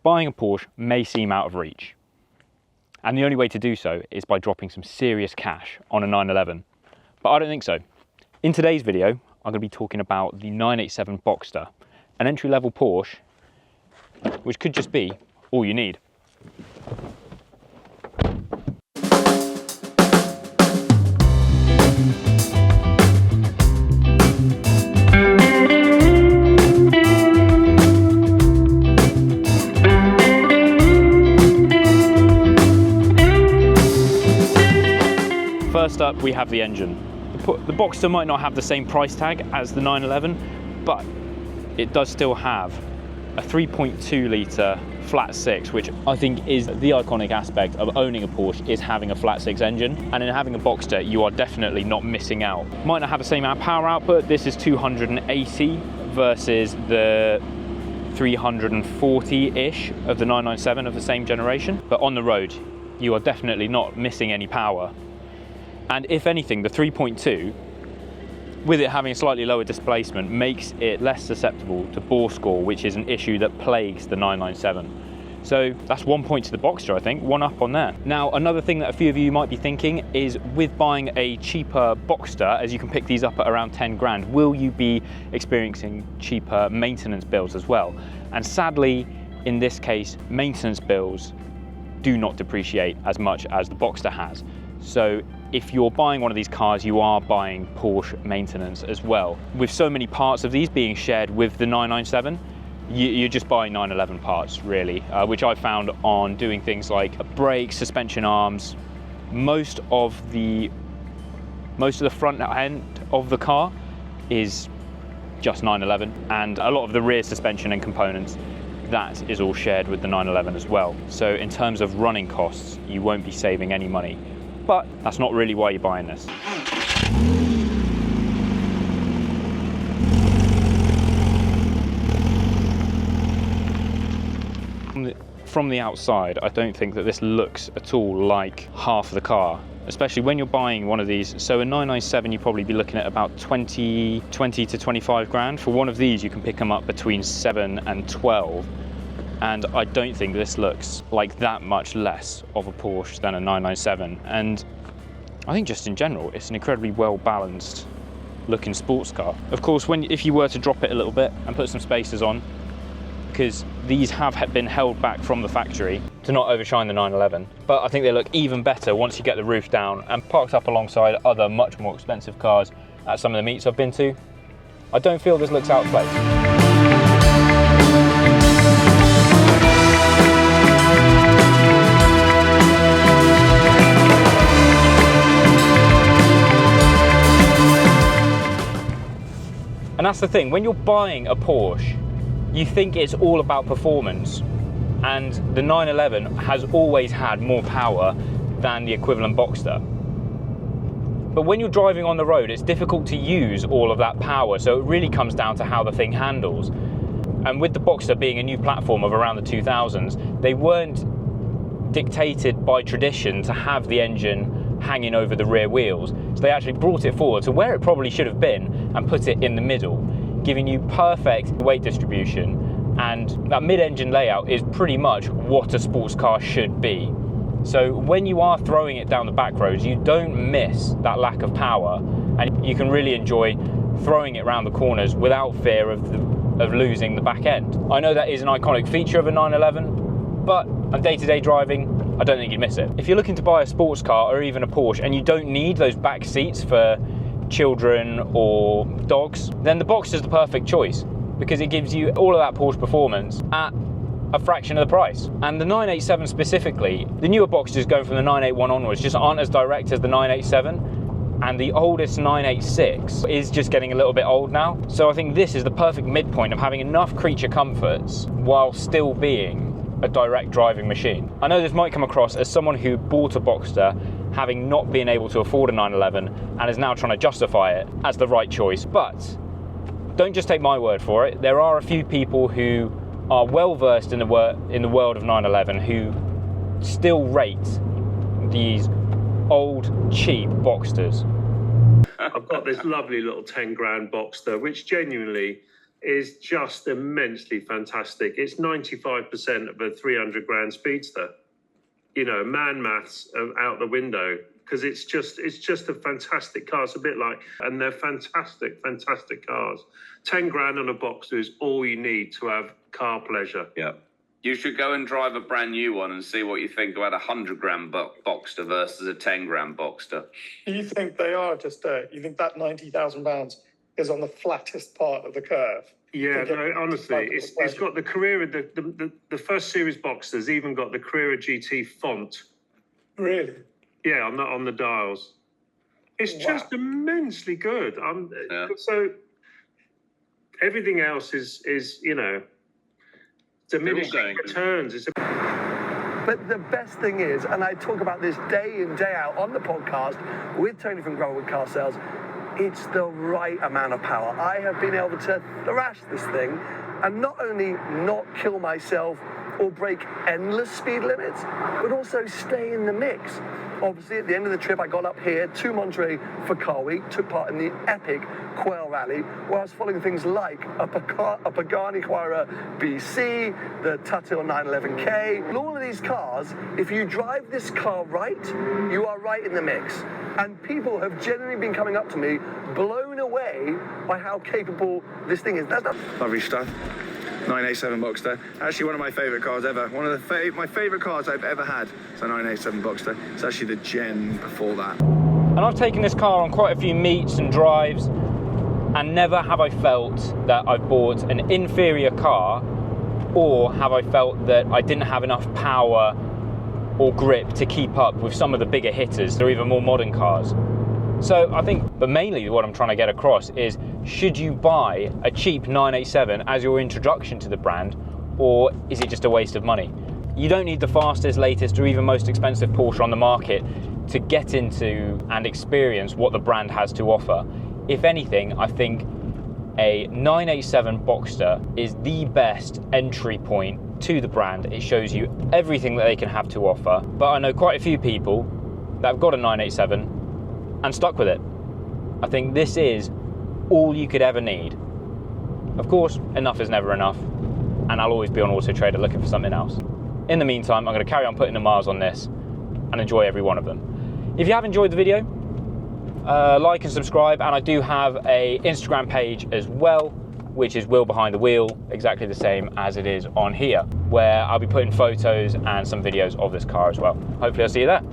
buying a Porsche may seem out of reach. And the only way to do so is by dropping some serious cash on a 911. But I don't think so. In today's video, I'm going to be talking about the 987 Boxster, an entry-level Porsche, which could just be all you need. First up, we have the engine. The Boxster might not have the same price tag as the 911, but it does still have a 3.2 litre flat six, which I think is the iconic aspect of owning a Porsche, is having a flat six engine. And in having a Boxster, you are definitely not missing out. Might not have the same amount of power output. This is 280 versus the 340-ish of the 997 of the same generation. But on the road, you are definitely not missing any power. And if anything, the 3.2, with it having a slightly lower displacement, makes it less susceptible to bore score, which is an issue that plagues the 997. So that's 1 point to the Boxster, I think, one up on there. Now, another thing that a few of you might be thinking is, with buying a cheaper Boxster, as you can pick these up at around 10 grand, will you be experiencing cheaper maintenance bills as well? And sadly, in this case, maintenance bills do not depreciate as much as the Boxster has. So if you're buying one of these cars, you are buying Porsche maintenance as well. With so many parts of these being shared with the 997, you're just buying 911 parts, really, which I found on doing things like brakes, suspension arms. Most of the front end of the car is just 911, and a lot of the rear suspension and components, that is all shared with the 911 as well. So in terms of running costs, you won't be saving any money. But that's not really why you're buying this. From the outside, I don't think that this looks at all like half the car, especially when you're buying one of these. So a 997, you'd probably be looking at about 20 to 25 grand. For one of these, you can pick them up between 7 and 12. And I don't think this looks like that much less of a Porsche than a 997. And I think just in general, it's an incredibly well-balanced looking sports car. Of course, if you were to drop it a little bit and put some spacers on, because these have been held back from the factory to not overshine the 911, but I think they look even better once you get the roof down and parked up alongside other much more expensive cars at some of the meets I've been to. I don't feel this looks out of place. And that's the thing, when you're buying a Porsche, you think it's all about performance, and the 911 has always had more power than the equivalent Boxster. But when you're driving on the road, it's difficult to use all of that power, so it really comes down to how the thing handles. And with the Boxster being a new platform of around the 2000s, they weren't dictated by tradition to have the engine hanging over the rear wheels. So they actually brought it forward to where it probably should have been and put it in the middle, giving you perfect weight distribution. And that mid-engine layout is pretty much what a sports car should be. So when you are throwing it down the back roads, you don't miss that lack of power, and you can really enjoy throwing it around the corners without fear of losing the back end. I know that is an iconic feature of a 911, but on day-to-day driving, I don't think you'd miss it. If you're looking to buy a sports car or even a Porsche and you don't need those back seats for children or dogs, then the Boxster's the perfect choice, because it gives you all of that Porsche performance at a fraction of the price. And the 987 specifically, the newer Boxsters going from the 981 onwards just aren't as direct as the 987, and the oldest 986 is just getting a little bit old now. So I think this is the perfect midpoint of having enough creature comforts while still being a direct driving machine. I know this might come across as someone who bought a Boxster having not been able to afford a 911 and is now trying to justify it as the right choice, but don't just take my word for it. There are a few people who are well versed in the world of 911 who still rate these old, cheap Boxsters. I've got this lovely little 10 grand Boxster, which genuinely is just immensely fantastic. It's 95% of a 300 grand speedster. You know, man maths out the window, because it's just a fantastic car. It's a bit like, and they're fantastic cars. 10 grand on a Boxster is all you need to have car pleasure. Yeah. You should go and drive a brand new one and see what you think about a 100 grand Boxster versus a 10 grand Boxster. Do you think they are just you think that £90,000 is on the flattest part of the curve? Yeah, no, honestly, it's got the Carrera, the first series Boxster's even got the Carrera GT font. Really? Yeah, on the dials. It's just immensely good. So everything else is you know, diminishing returns. But the best thing is, and I talk about this day in, day out on the podcast with Tony from Gravelwood Car Sales, it's the right amount of power. I have been able to thrash this thing and not only not kill myself or break endless speed limits, but also stay in the mix. Obviously, at the end of the trip, I got up here to Monterey for Car Week, took part in the epic Quail Rally, where I was following things like a Pagani Huayra BC, the Tatil 911K. And all of these cars, if you drive this car right, you are right in the mix. And people have genuinely been coming up to me, blown away by how capable this thing is. Lovely stuff. 987 Boxster. Actually one of my favourite cars ever. One of my favourite cars I've ever had. It's a 987 Boxster. It's actually the gen before that. And I've taken this car on quite a few meets and drives, and never have I felt that I've bought an inferior car, or have I felt that I didn't have enough power or grip to keep up with some of the bigger hitters or even more modern cars. So I think, but mainly what I'm trying to get across is, should you buy a cheap 987 as your introduction to the brand, or is it just a waste of money? You don't need the fastest, latest, or even most expensive Porsche on the market to get into and experience what the brand has to offer. If anything, I think a 987 Boxster is the best entry point to the brand. It shows you everything that they can have to offer. But I know quite a few people that have got a 987 and stuck with it. I think this is all you could ever need. Of course, enough is never enough, and I'll always be on Auto Trader looking for something else. In the meantime, I'm going to carry on putting the miles on this and enjoy every one of them. If you have enjoyed the video, like and subscribe, and I do have a Instagram page as well, which is Will Behind the Wheel, exactly the same as it is on here, where I'll be putting photos and some videos of this car as well. Hopefully I'll see you there.